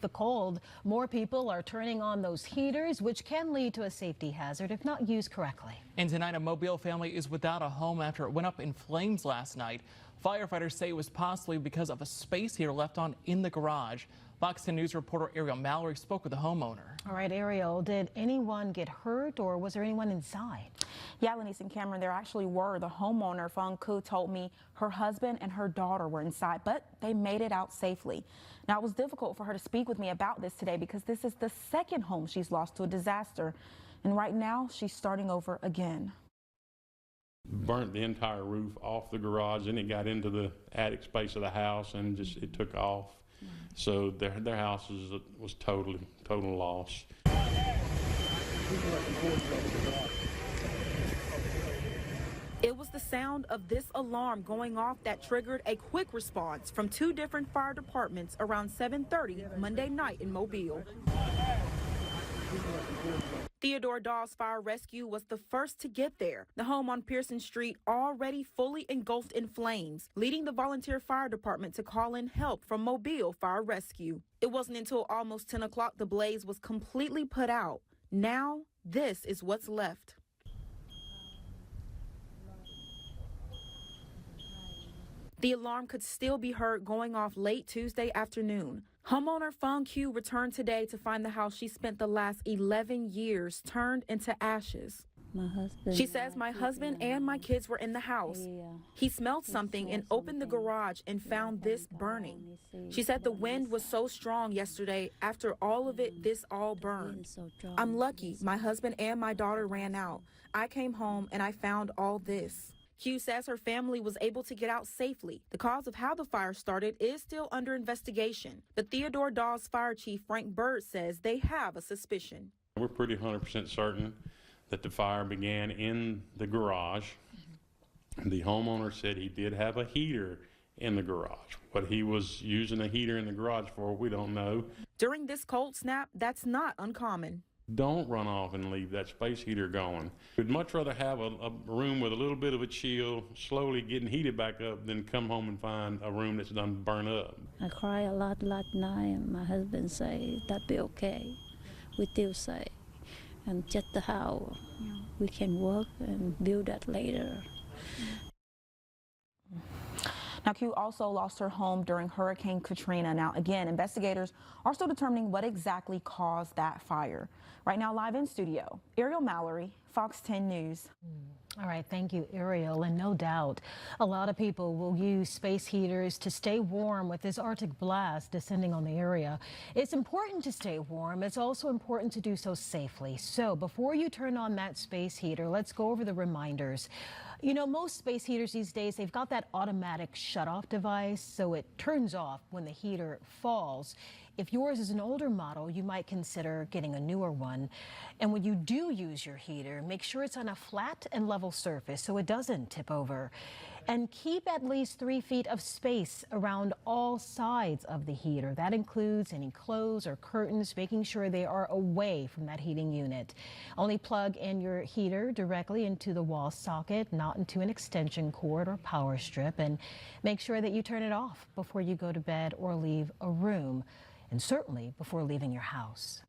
The cold, more people are turning on those heaters, which can lead to a safety hazard if not used correctly. And tonight, a Mobile family is without a home after it went up in flames last night. Firefighters say it was possibly because of a space heater left on in the garage. Fox 10 News reporter Ariel Mallory spoke with the homeowner. All right, Ariel, did anyone get hurt or was there anyone inside? Yeah, Lenise and Cameron, there actually were. The homeowner, Fong Ku, told me her husband and her daughter were inside, but they made it out safely. Now, it was difficult for her to speak with me about this today because this is the second home she's lost to a disaster. And right now, she's starting over again. Burnt the entire roof off the garage, and it got into the attic space of the house, and just it took off. So their house was total loss. It was the sound of this alarm going off that triggered a quick response from two different fire departments around 7:30 Monday night in Mobile. Theodore Dawes Fire Rescue was the first to get there. The home on Pearson Street already fully engulfed in flames, leading the volunteer fire department to call in help from Mobile Fire Rescue. It wasn't until almost 10 o'clock the blaze was completely put out. Now, this is what's left. The alarm could still be heard going off late Tuesday afternoon. Homeowner Fong Ku returned today to find the house she spent the last 11 years turned into ashes. She says, "My husband and my kids were in the house. He smelled something and opened the garage and found this burning." She said the wind was so strong yesterday. After all of it, this all burned. "I'm lucky. My husband and my daughter ran out. I came home and I found all this." Q says her family was able to get out safely. The cause of how the fire started is still under investigation. But Theodore Dawes Fire Chief Frank Bird says they have a suspicion. We're pretty 100% certain that the fire began in the garage. The homeowner said he did have a heater in the garage. What he was using a heater in the garage for, we don't know. During this cold snap, that's not uncommon. Don't run off and leave that space heater going. We'd much rather have a room with a little bit of a chill, slowly getting heated back up, than come home and find a room that's done burn up. I cried a lot last night. My husband said that'd be okay. We still say, and just the house. We can work and build that later. Now, Q also lost her home during Hurricane Katrina. Now, again, investigators are still determining what exactly caused that fire. Right now, live in studio, Ariel Mallory, Fox 10 News. All right, thank you, Ariel. And no doubt, a lot of people will use space heaters to stay warm with this Arctic blast descending on the area. It's important to stay warm. It's also important to do so safely. So before you turn on that space heater, let's go over the reminders. You know, most space heaters these days, they've got that automatic shut-off device, so it turns off when the heater falls. If yours is an older model, you might consider getting a newer one. And when you do use your heater, make sure it's on a flat and level surface so it doesn't tip over. And keep at least 3 feet of space around all sides of the heater. That includes any clothes or curtains, making sure they are away from that heating unit. Only plug in your heater directly into the wall socket, not into an extension cord or power strip. And make sure that you turn it off before you go to bed or leave a room, and certainly before leaving your house.